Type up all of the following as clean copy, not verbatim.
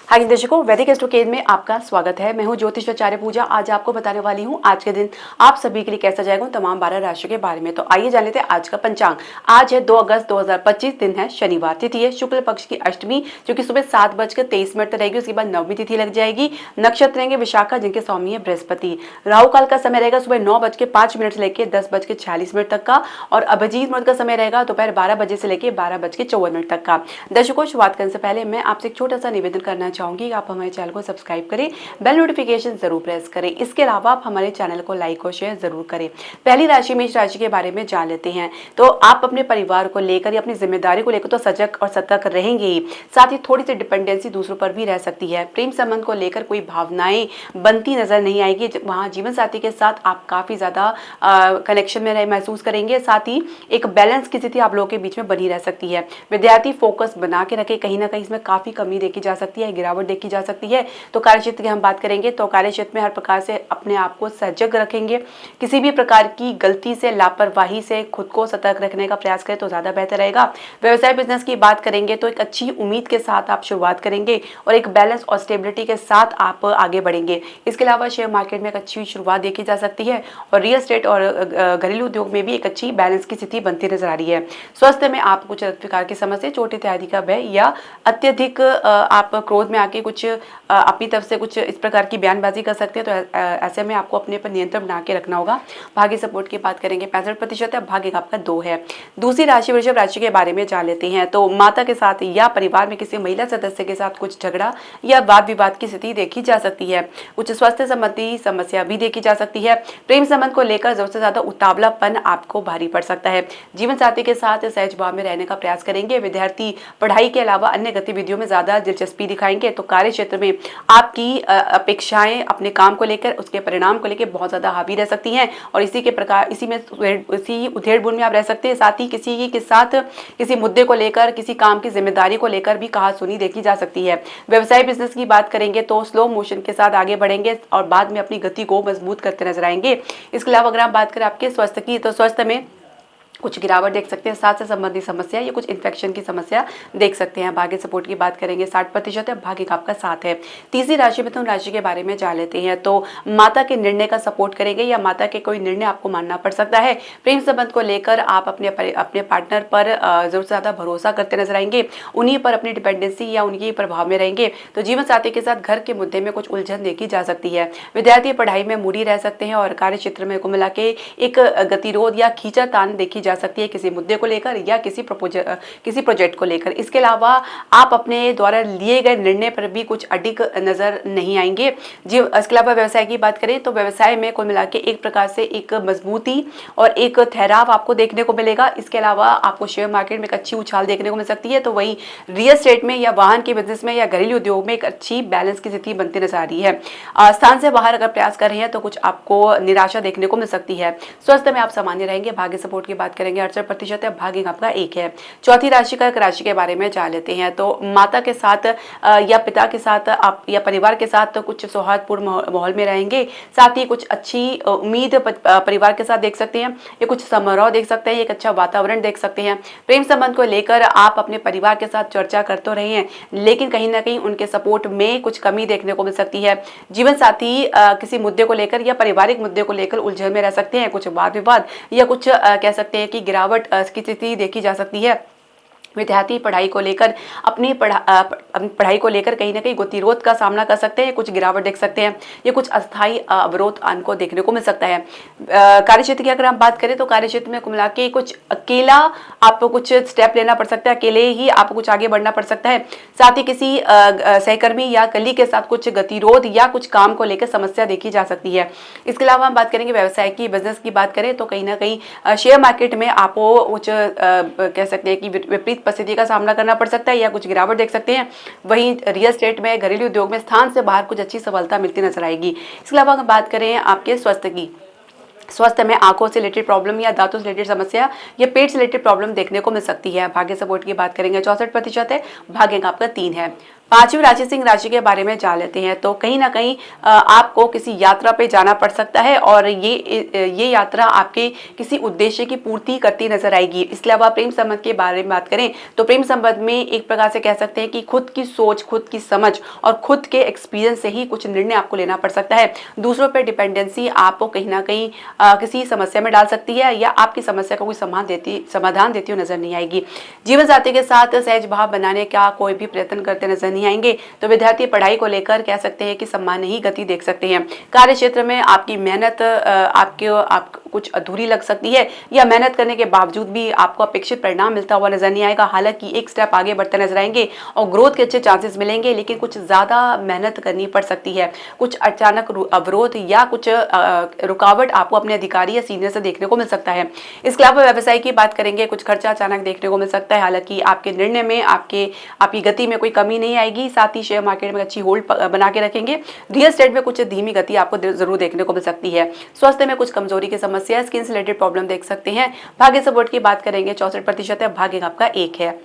हाय दर्शकों, वैदिक एस्ट्रोकेज में आपका स्वागत है। मैं हूं ज्योतिषाचार्य पूजा। आज आपको बताने वाली हूं आज के दिन आप सभी के लिए कैसा जाएगा तमाम 12 राशियों के बारे में। तो आइए जान लेते हैं आज का पंचांग। आज है 2 अगस्त 2025, दिन है शनिवार, तिथि है शुक्ल पक्ष की अष्टमी जो कि सुबह 7:23 तक रहेगी। उसके बाद नवमी तिथि लग जाएगी। नक्षत्र रहेंगे विशाखा जिनके स्वामी है बृहस्पति। राहु काल का समय रहेगा सुबह 9:05 से लेकर 10:46 तक का, और अभिजीत मुहूर्त का समय रहेगा दोपहर 12 बजे से लेकर 12:54 तक का। दर्शकों, शुरुआत करने से पहले मैं आपसे एक छोटा सा निवेदन करना चाहूंगी कि आप हमारे चैनल को सब्सक्राइब करें, बेल नोटिफिकेशन जरूर प्रेस करें। इसके अलावा आप हमारे चैनल को लाइक और शेयर जरूर करें। पहली राशि मेष राशि के बारे में जान लेते हैं। तो आप अपने परिवार को लेकर या अपनी जिम्मेदारी को लेकर तो सजग और सतर्क रहेंगे ही, साथ ही थोड़ी सी डिपेंडेंसी दूसरों पर भी रह सकती है। प्रेम संबंध को लेकर कोई भावनाएं बनती नजर नहीं आएगी। वहाँ जीवन साथी के साथ आप काफी ज्यादा कनेक्शन में महसूस करेंगे। साथ ही एक बैलेंस की स्थिति आप लोगों के बीच में बनी रह सकती है। विद्यार्थी फोकस बना के रखे, कहीं ना कहीं इसमें काफी कमी देखी जा सकती है, गिरावट देखी जा सकती है। तो कार्यक्षेत्र की हम बात करेंगे तो कार्यक्षेत्र में हर प्रकार से अपने आप को सजग रखेंगे। किसी भी प्रकार की गलती से, लापरवाही से खुद को सतर्क रखने का प्रयास करें तो ज्यादा बेहतर रहेगा। व्यवसाय बिजनेस की बात करेंगे तो एक अच्छी उम्मीद के साथ आप शुरुआत करेंगे और एक बैलेंस और स्टेबिलिटी के साथ आप आगे बढ़ेंगे। इसके अलावा शेयर मार्केट में एक अच्छी शुरुआत देखी जा सकती है और रियल एस्टेट और घरेलू उद्योग में भी एक अच्छी बैलेंस की स्थिति बनती नजर आ रही है। स्वास्थ्य में आप कुछ प्रकार की समस्या, चोट इत्यादि का भय या अत्यधिक आप क्रोध में आके कुछ अपनी तरफ से कुछ इस प्रकार की बयानबाजी कर सकते हैं। तो ऐसे में आपको अपने पर नियंत्रण बना के रखना होगा। भाग्य सपोर्ट की बात करेंगे 65% है, भाग्य आपका 2 है। दूसरी राशि वृषभ राशि के बारे में जान लेते हैं। तो माता के साथ या परिवार में किसी महिला सदस्य के साथ कुछ झगड़ा या वाद विवाद की स्थिति देखी जा सकती है। कुछ स्वास्थ्य संबंधी समस्या भी देखी जा सकती है। प्रेम संबंध को लेकर जरूरत से ज्यादा उतावलापन आपको भारी पड़ सकता है। जीवन साथी के साथ सहज भाव में रहने का प्रयास करेंगे। विद्यार्थी पढ़ाई के अलावा अन्य गतिविधियों में ज्यादा दिलचस्पी दिखाएंगे। तो कार्य क्षेत्र में आपकी अपेक्षाएं अपने काम को लेकर, उसके परिणाम को लेकर बहुत ज्यादा हावी रह सकती हैं और इसी उधेड़ बुन में आप रह सकते हैं। साथ ही किसी के साथ किसी मुद्दे को लेकर, किसी काम की जिम्मेदारी को लेकर भी कहा सुनी देखी जा सकती है। व्यवसाय बिजनेस की बात करेंगे तो स्लो मोशन के साथ आगे बढ़ेंगे और बाद में अपनी गति को मजबूत करते नजर आएंगे। इसके अलावा अगर आप बात करें आपके स्वास्थ्य की, तो स्वास्थ्य में कुछ गिरावट देख सकते हैं। सांस से संबंधित समस्या या कुछ इन्फेक्शन की समस्या देख सकते हैं। भाग्य सपोर्ट की बात करेंगे 60% है, भाग्य आपका 7 है। तीसरी राशि मिथुन राशि के बारे में जान लेते हैं। तो माता के निर्णय का सपोर्ट करेंगे या माता के कोई निर्णय आपको मानना पड़ सकता है। प्रेम संबंध को लेकर आप अपने पार्टनर पर जरूर से ज्यादा भरोसा करते नजर आएंगे। उन्हीं पर अपनी डिपेंडेंसी या उनके प्रभाव में रहेंगे। तो जीवन साथी के साथ घर के मुद्दे में कुछ उलझन देखी जा सकती है। विद्यार्थी पढ़ाई में मूडी रह सकते हैं और कार्य क्षेत्र में कुल मिला के एक गतिरोध या खींचातान देखी जा सकती है किसी मुद्दे को लेकर या किसी प्रोजेक्ट को लेकर। इसके अलावा आप अपने द्वारा लिए गए निर्णय पर भी कुछ अडिग नजर नहीं आएंगे। जी, इसके अलावा व्यवसाय की बात करें तो व्यवसाय में कुल मिला के एक प्रकार से एक मजबूती और एक ठहराव आपको देखने को मिलेगा। इसके अलावा आपको शेयर मार्केट में एक अच्छी उछाल देखने को मिल सकती है। तो वही रियल एस्टेट में या वाहन के बिजनेस में या घरेलू उद्योग में एक अच्छी बैलेंस की स्थिति बनती नजर आ रही है। स्थान से बाहर अगर प्रयास कर रहे हैं तो कुछ आपको निराशा देखने को मिल सकती है। स्वास्थ्य में आप सामान्य रहेंगे। भाग्य सपोर्ट की बात करेंगे 68% है, भाग्य आपका 1 है। चौथी राशि का राशि के बारे में जान लेते हैं। तो माता के साथ या पिता के साथ आप या परिवार के साथ तो कुछ सौहार्दपूर्ण माहौल में रहेंगे। साथ ही कुछ अच्छी उम्मीद परिवार के साथ देख सकते हैं या कुछ समारोह देख सकते हैं, एक अच्छा वातावरण देख सकते हैं। प्रेम संबंध को लेकर आप अपने परिवार के साथ चर्चा करते रहे हैं, लेकिन कहीं ना कहीं उनके सपोर्ट में कुछ कमी देखने को मिल सकती है। जीवन साथी किसी मुद्दे को लेकर या पारिवारिक मुद्दे को लेकर उलझन में रह सकते हैं। कुछ वाद विवाद या कुछ कह सकते हैं कि गिरावट की स्थिति देखी जा सकती है। विद्यार्थी पढ़ाई को लेकर अपनी पढ़ाई को लेकर कहीं ना कहीं गतिरोध का सामना कर सकते हैं, कुछ गिरावट देख सकते हैं। ये कुछ अस्थायी अवरोध आपको देखने को मिल सकता है। कार्यक्षेत्र की अगर हम बात करें तो कार्यक्षेत्र में मिला के कुछ अकेला आपको कुछ स्टेप लेना पड़ सकता है, अकेले ही आपको कुछ आगे बढ़ना पड़ सकता है। साथ ही किसी सहकर्मी या कलीग के साथ कुछ गतिरोध या कुछ काम को लेकर समस्या देखी जा सकती है। इसके अलावा हम बात करेंगे व्यवसाय की, बिजनेस की बात करें तो कहीं ना कहीं शेयर मार्केट में आपको कुछ कह सकते हैं कि विपरीत परिस्थिति का सामना करना पड़ सकता है या कुछ गिरावट देख सकते हैं। वहीं रियल एस्टेट में, घरेलू उद्योग में स्थान से बाहर कुछ अच्छी सफलता मिलती नजर आएगी। इसके अलावा अगर बात करें आपके स्वास्थ्य की, स्वास्थ्य में आंखों से रिलेटेड प्रॉब्लम या दांतों से रिलेटेड समस्या या पेट से रिलेटेड प्रॉब्लम देखने को मिल सकती है। भाग्य सपोर्ट की बात करेंगे 64% है, भाग्य आपका 3 है। पांचवी राशि सिंह राशि के बारे में जान लेते हैं। तो कहीं ना कहीं आपको किसी यात्रा पे जाना पड़ सकता है और ये यात्रा आपके किसी उद्देश्य की पूर्ति करती नजर आएगी। इसके अलावा प्रेम संबंध के बारे में बात करें तो प्रेम संबंध में एक प्रकार से कह सकते हैं कि खुद की सोच, खुद की समझ और खुद के एक्सपीरियंस से ही कुछ निर्णय आपको लेना पड़ सकता है। दूसरों पर डिपेंडेंसी आपको कहीं ना कहीं किसी समस्या में डाल सकती है या आपकी समस्या का कोई समाधान देती हुई नजर नहीं आएगी। जीवन साथी के साथ सहज भाव बनाने का कोई भी प्रयत्न करते नजर नहीं आएंगे। तो विद्यार्थी पढ़ाई को लेकर कह सकते हैं कि सम्मानहीन गति देख सकते हैं। कार्य क्षेत्र में आपकी मेहनत आपको कुछ अधूरी लग सकती है या मेहनत करने के बावजूद भी आपको अपेक्षित परिणाम मिलता हुआ नजर नहीं आएगा। हालांकि एक स्टेप आगे बढ़ते नजर आएंगे और ग्रोथ के अच्छे चांसेस मिलेंगे, लेकिन कुछ ज्यादा मेहनत करनी पड़ सकती है। कुछ अचानक अवरोध या कुछ रुकावट आपको अपने अधिकारी या सीनियर से देखने को मिल सकता है। इसके अलावा व्यवसाय की बात करेंगे, कुछ खर्चा अचानक देखने को मिल सकता है। हालांकि आपके निर्णय में आपकी गति में कोई कमी नहीं आएगी। साथ ही शेयर मार्केट में अच्छी होल्ड बना के रखेंगे। रियल एस्टेट में कुछ धीमी गति आपको जरूर देखने को मिल सकती है। स्वास्थ्य में कुछ कमजोरी की समस्या, स्किन से रिलेटेड प्रॉब्लम देख सकते हैं। भाग्य सपोर्ट की बात करेंगे 64% है, भाग्य आपका 1 है।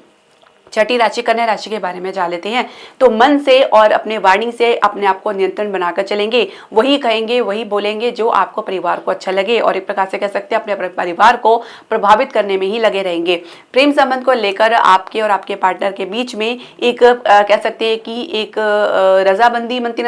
छठी राशि कन्या राशि के बारे में जान लेते हैं। तो मन से और अपने वाणी से अपने आप को नियंत्रण बनाकर चलेंगे। वही कहेंगे, वही बोलेंगे जो आपको परिवार को अच्छा लगे और एक प्रकार से कह सकते हैं अपने परिवार को प्रभावित करने में ही लगे रहेंगे। प्रेम संबंध को लेकर आपके और आपके पार्टनर के बीच में एक कह सकते हैं कि एक रजाबंदी बंदी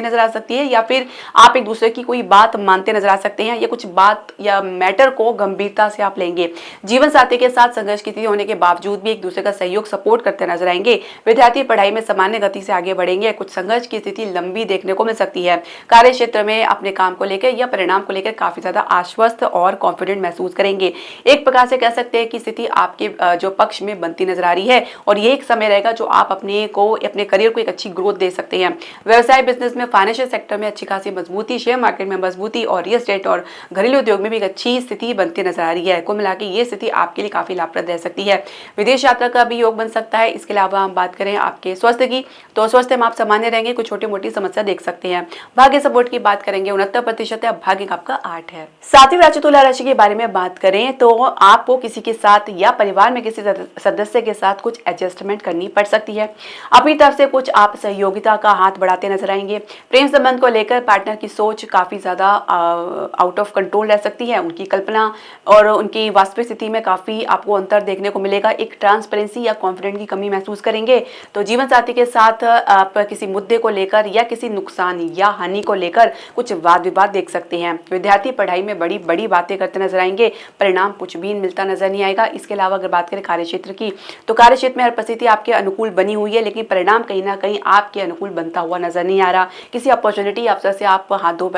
नजर आ सकती है, या फिर आप एक दूसरे की कोई बात मानते नजर आ सकते हैं या कुछ बात या मैटर को गंभीरता से आप लेंगे। जीवन साथी के साथ संघर्ष की स्थिति होने के बावजूद भी एक दूसरे का सहयोग सपोर्ट करते नजर आएंगे। विद्यार्थी पढ़ाई में सामान्य गति से आगे बढ़ेंगे। कुछ संघर्ष की स्थिति लंबी देखने को मिल सकती है। कार्य क्षेत्र में अपने काम को लेकर या परिणाम को लेकर काफी ज्यादा आश्वस्त और कॉन्फिडेंट महसूस करेंगे। एक प्रकार से कह सकते हैं कि स्थिति आपके जो पक्ष में बनती नजर आ रही है और ये एक समय रहेगा जो आप अपने करियर को एक अच्छी ग्रोथ दे सकते हैं। व्यवसाय बिजनेस में, फाइनेंशियल सेक्टर में अच्छी खासी मजबूती, शेयर मार्केट में मजबूती और रियल एस्टेट और घरेलू उद्योग में भी एक अच्छी स्थिति बनती नजर आ रही है। कुल मिलाकर ये स्थिति आपके लिए काफी लाभप्रद रह सकती है। विदेश यात्रा का भी योग बन सकता है। इसके अलावा हम बात करें आपके स्वास्थ्य की, तो स्वास्थ्य में आप सामान्य रहेंगे, कुछ छोटी मोटी समस्या देख सकते हैं। भाग्य सपोर्ट की बात करेंगे 69% है, भाग्य आपका 8 है। सातवीं राशि तुला राशि के बारे में बात करें तो आपको किसी के साथ या परिवार में किसी सदस्य के साथ कुछ एडजस्टमेंट करनी पड़ सकती है। अपनी तरफ से कुछ आप सहयोगिता का हाथ बढ़ाते नजर आएंगे। प्रेम संबंध को लेकर पार्टनर की सोच काफी ज्यादा आउट ऑफ कंट्रोल रह सकती है। उनकी कल्पना और उनकी वास्तविक स्थिति में काफी आपको अंतर देखने को मिलेगा। एक ट्रांसपेरेंसी या कॉन्फिडेंस की कमी महसूस करेंगे। तो जीवन साथी के साथ आप किसी मुद्दे को लेकर या किसी नुकसान या हानि को लेकर कुछ वाद विवाद देख सकते हैं। विद्यार्थी पढ़ाई में बड़ी बड़ी बातें करते नजर आएंगे, परिणाम कुछ भी मिलता नजर नहीं आएगा। इसके अलावा अगर बात करें कार्य क्षेत्र की, तो कार्य क्षेत्र में हर परिस्थिति आपके अनुकूल बनी हुई है, लेकिन परिणाम कहीं ना कहीं आपके अनुकूल बनता हुआ नजर नहीं आ रहा। किसी अपॉर्चुनिटी अवसर से आप हाथ धो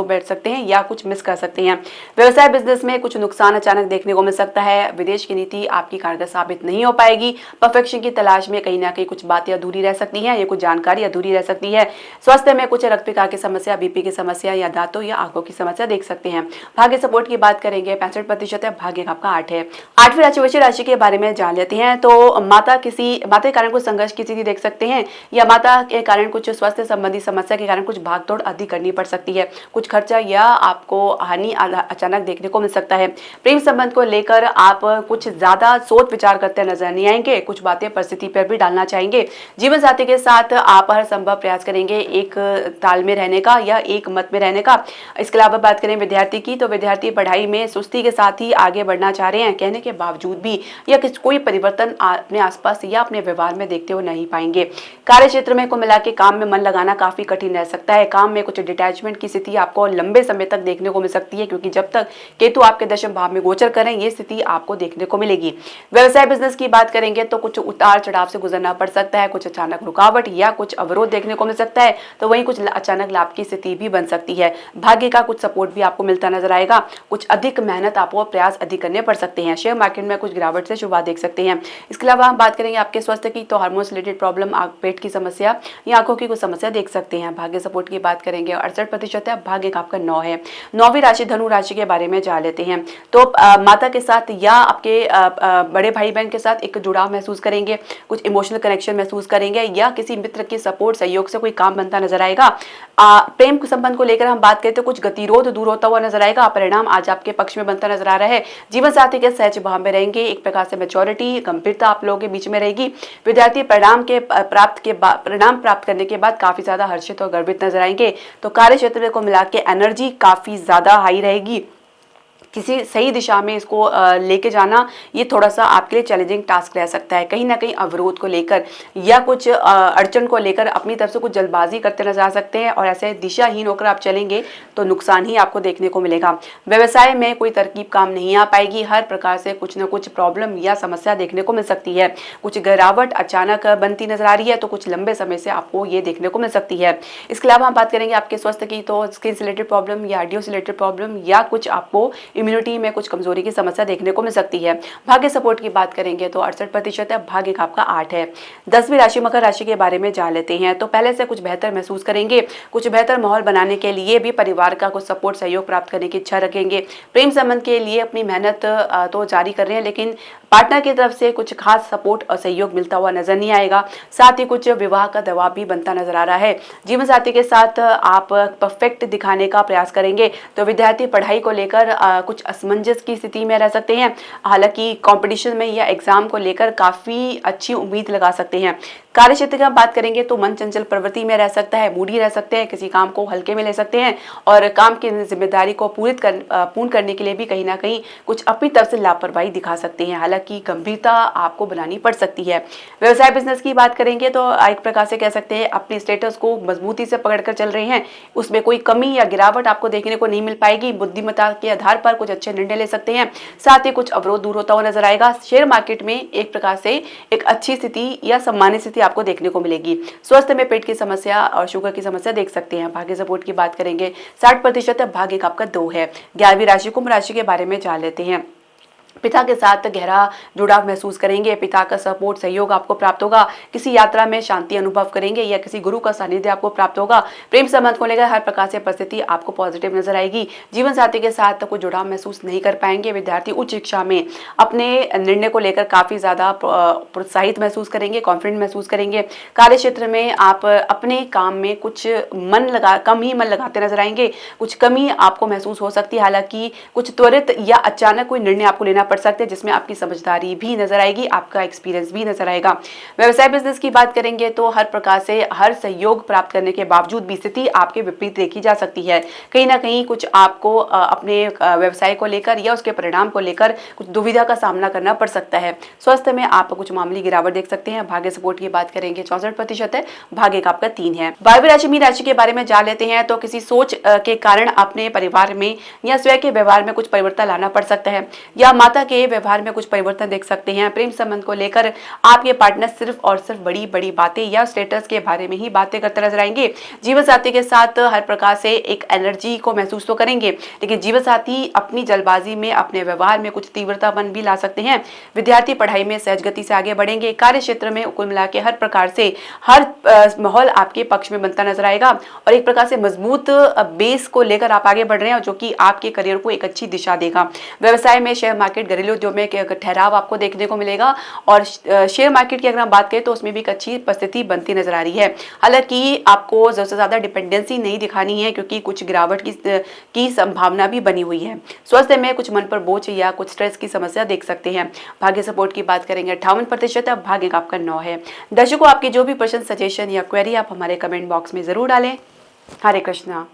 बैठ सकते हैं या कुछ मिस कर सकते हैं। व्यवसाय बिजनेस में कुछ नुकसान अचानक देखने को मिल सकता है। विदेश की नीति आपकी कारगर साबित नहीं हो पाएगी। परफेक्शन की तलाश में कहीं ना कहीं कुछ बातें अधूरी रह सकती हैं, या कुछ जानकारी अधूरी रह सकती है। स्वास्थ्य में कुछ रक्त विकार की समस्या, बीपी की समस्या या दांतों या आंखों की समस्या देख सकते हैं। भाग्य सपोर्ट की बात करेंगे 65% है, भाग्य आपका 8 है। 8वीं राशि वृश्चिक राशि के बारे में जान लेते हैं। तो माता के कारण कुछ संघर्ष की स्थिति देख सकते हैं, या माता के कारण कुछ स्वास्थ्य संबंधी समस्या के कारण कुछ भागदौड़ अधिक करनी पड़ सकती है। कुछ खर्चा या आपको हानि अचानक देखने को मिल सकता है। प्रेम संबंध को लेकर आप कुछ ज्यादा सोच विचार करते नजर नहीं आएंगे। कुछ बातें परिस्थिति पर भी डालना चाहेंगे। जीवन साथी के साथ आप हर संभव प्रयास करेंगे एक ताल में रहने का या एक मत में रहने का। इसके अलावा बात करें विद्यार्थी की, तो विद्यार्थी पढ़ाई में सुस्ती के साथ ही आगे बढ़ना चाह रहे हैं, कहने के बावजूद भी या कोई परिवर्तन अपने आसपास या अपने व्यवहार में देखते हुए नहीं पाएंगे। कार्य क्षेत्र में को मिला के काम में मन लगाना काफी कठिन रह सकता है। काम में कुछ डिटैचमेंट की स्थिति आपको लंबे समय तक देखने को मिल सकती है, क्योंकि जब तक केतु आपके दशम भाव में गोचर करें ये स्थिति आपको देखने को मिलेगी। व्यवसाय बिजनेस की बात करेंगे तो कुछ उतार चढ़ाव से गुजरना पड़ सकता है। कुछ अचानक रुकावट या कुछ अवरोध देखने को मिल सकता है, तो वहीं कुछ अचानक लाभ की स्थिति भी बन सकती है। भाग्य का कुछ सपोर्ट भी आपको मिलता नजर आएगा। कुछ अधिक मेहनत आपको प्रयास अधिक करने पड़ सकते हैं। शेयर मार्केट में कुछ गिरावट से शुरुआत देख सकते हैं। इसके अलावा हम बात करेंगे आपके स्वास्थ्य की, तो हार्मोन्स रिलेटेड प्रॉब्लम, पेट की समस्या या आंखों की कुछ समस्या देख सकते हैं। भाग्य सपोर्ट की बात करेंगे 68% है, भाग्य का आपका 9 है। 9वीं राशि धनु राशि के बारे में जान लेते हैं। तो माता के साथ या आपके बड़े भाई बहन के साथ साथ एक जुड़ाव महसूस करेंगे, कुछ इमोशनल कनेक्शन महसूस करेंगे या किसी मित्र के सपोर्ट सहयोग से कोई काम बनता नजर आएगा। प्रेम संबंध को लेकर हम बात करें तो कुछ गतिरोध दूर होता हुआ नजर आएगा, परिणाम आज आपके पक्ष में बनता नजर आ रहा है। जीवन साथी के सहज भाव में रहेंगे, एक प्रकार से मैच्योरिटी गंभीरता आप लोगों के बीच में रहेगी। विद्यार्थी परिणाम प्राप्त करने के बाद काफी ज्यादा हर्षित और गर्वित नजर आएंगे। तो कार्य क्षेत्र को मिला के एनर्जी काफी ज्यादा हाई रहेगी। किसी सही दिशा में इसको लेके जाना ये थोड़ा सा आपके लिए चैलेंजिंग टास्क रह सकता है। कहीं ना कहीं अवरोध को लेकर या कुछ अड़चन को लेकर अपनी तरफ से कुछ जल्दबाजी करते नजर आ सकते हैं और ऐसे दिशाहीन होकर आप चलेंगे तो नुकसान ही आपको देखने को मिलेगा। व्यवसाय में कोई तरकीब काम नहीं आ पाएगी, हर प्रकार से कुछ न कुछ प्रॉब्लम या समस्या देखने को मिल सकती है। कुछ गिरावट अचानक बनती नजर आ रही है तो कुछ लंबे समय से आपको ये देखने को मिल सकती है। इसके अलावा हम बात करेंगे आपके स्वास्थ्य की, तो स्किन से रिलेटेड प्रॉब्लम या हड्डियों से रिलेटेड प्रॉब्लम या कुछ आपको इम्यूनिटी में कुछ कमजोरी की समस्या देखने को मिल सकती है। भाग्य सपोर्ट की बात करेंगे तो 68% है, भाग्य का आपका 8 है। 10वीं राशि मकर राशि के बारे में जान लेते हैं। तो पहले से कुछ बेहतर महसूस करेंगे, कुछ बेहतर माहौल बनाने के लिए भी परिवार का कुछ सपोर्ट सहयोग प्राप्त करने की इच्छा रखेंगे। प्रेम संबंध के लिए अपनी मेहनत तो जारी कर रहे हैं लेकिन पार्टनर की तरफ से कुछ खास सपोर्ट और सहयोग मिलता हुआ नजर नहीं आएगा। साथ ही कुछ विवाह का दबाव भी बनता नजर आ रहा है। जीवन साथी के साथ आप परफेक्ट दिखाने का प्रयास करेंगे। तो विद्यार्थी पढ़ाई को लेकर कुछ असमंजस की स्थिति में रह सकते हैं। हालांकि कंपटीशन में या एग्जाम को लेकर काफी अच्छी उम्मीद लगा सकते हैं। कार्य क्षेत्र की बात करेंगे तो मन चंचल प्रवृत्ति में रह सकता है, मूडी रह सकते हैं, किसी काम को हल्के में ले सकते हैं और काम की जिम्मेदारी को पूर्ण करने के लिए भी कहीं ना कहीं कुछ अपनी तरफ से लापरवाही दिखा सकते हैं। हालांकि गंभीरता आपको बनानी पड़ सकती है। व्यवसाय बिजनेस की बात करेंगे तो एक प्रकार से कह सकते हैं अपने स्टेटस को मजबूती से पकड़कर चल रहे हैं, उसमें कोई कमी या गिरावट आपको देखने को नहीं मिल पाएगी। बुद्धिमत्ता के आधार पर कुछ अच्छे निर्णय ले सकते हैं, साथ ही कुछ अवरोध दूर होता हुआ नजर आएगा। शेयर मार्केट में एक प्रकार से एक अच्छी स्थिति या सम्मानित स्थिति आपको देखने को मिलेगी। स्वास्थ्य में पेट की समस्या और शुगर की समस्या देख सकते हैं। भाग्य सपोर्ट की बात करेंगे 60% है, भाग्य का आपका 2 है। 11वीं राशि कुंभ राशि के बारे में जान लेते हैं। पिता के साथ गहरा जुड़ाव महसूस करेंगे, पिता का सपोर्ट सहयोग आपको प्राप्त होगा। किसी यात्रा में शांति अनुभव करेंगे या किसी गुरु का सानिध्य आपको प्राप्त होगा। प्रेम संबंध को लेकर हर प्रकार से परिस्थिति आपको पॉजिटिव नजर आएगी। जीवन साथी के साथ कोई जुड़ाव महसूस नहीं कर पाएंगे। विद्यार्थी उच्च शिक्षा में अपने निर्णय को लेकर काफी ज्यादा प्रोत्साहित महसूस करेंगे, कॉन्फिडेंट महसूस करेंगे। कार्य क्षेत्र में आप अपने काम में कुछ कम ही मन लगाते नजर आएंगे, कुछ कमी आपको महसूस हो सकती है। हालांकि कुछ त्वरित या अचानक कोई निर्णय आपको लेना पड़ सकते हैं जिसमें आपकी समझदारी भी नजर आएगी, आपका एक्सपीरियंस भी नजर आएगा। व्यवसाय बिजनेस की बात करेंगे तो हर प्रकार से हर सहयोग प्राप्त करने के बावजूद भी स्थिति आपके विपरीत देखी जा सकती है। कहीं ना कहीं कुछ आपको अपने व्यवसाय को लेकर या उसके परिणाम को लेकर कुछ दुविधा का सामना करना पड़ सकता है। स्वास्थ्य में आप कुछ मामूली गिरावट देख सकते हैं। भाग्य सपोर्ट की बात करेंगे 64% है, भाग्य का आपका 3 है। 12वीं राशि मीन राशि के बारे में जान लेते हैं। तो किसी सोच के कारण अपने परिवार में या स्वयं के व्यवहार में कुछ परिवर्तन लाना पड़ सकता है या माता के व्यवहार में कुछ परिवर्तन देख सकते हैं। प्रेम संबंध को लेकर आपके पार्टनर सिर्फ और सिर्फ बड़ी बड़ी बातें या स्टेटस के बारे में ही बातें करते नजर आएंगे। जीवन साथी के साथ हर प्रकार से एक एनर्जी को महसूस तो करेंगे लेकिन जीवन साथी अपनी जल्दबाजी में अपने व्यवहार में कुछ तीव्रतापन भी ला सकते हैं। विद्यार्थी पढ़ाई में सहज गति से आगे बढ़ेंगे। कार्य क्षेत्र में कुल मिला के हर प्रकार से हर माहौल आपके पक्ष में बनता नजर आएगा और एक प्रकार से मजबूत बेस को लेकर आप आगे बढ़ रहे हैं जो कि आपके करियर को एक अच्छी दिशा देगा। व्यवसाय में शेयर मार्केट घरेलू उद्योग में ठहराव आपको देखने को मिलेगा और शेयर मार्केट की अगर हम बात करें तो उसमें भी एक अच्छी परिस्थिति बनती नजर आ रही है। हालांकि आपको ज्यादा से ज्यादा डिपेंडेंसी नहीं दिखानी है क्योंकि कुछ गिरावट की संभावना भी बनी हुई है। स्वास्थ्य में कुछ मन पर बोझ या कुछ स्ट्रेस की समस्या देख सकते हैं। भाग्य सपोर्ट की बात करेंगे 58%, भाग्य का आपका 9 है। दर्शकों, आपके जो भी प्रश्न, सजेशन या क्वेरी आप हमारे कमेंट बॉक्स में जरूर डालें। हरे कृष्णा।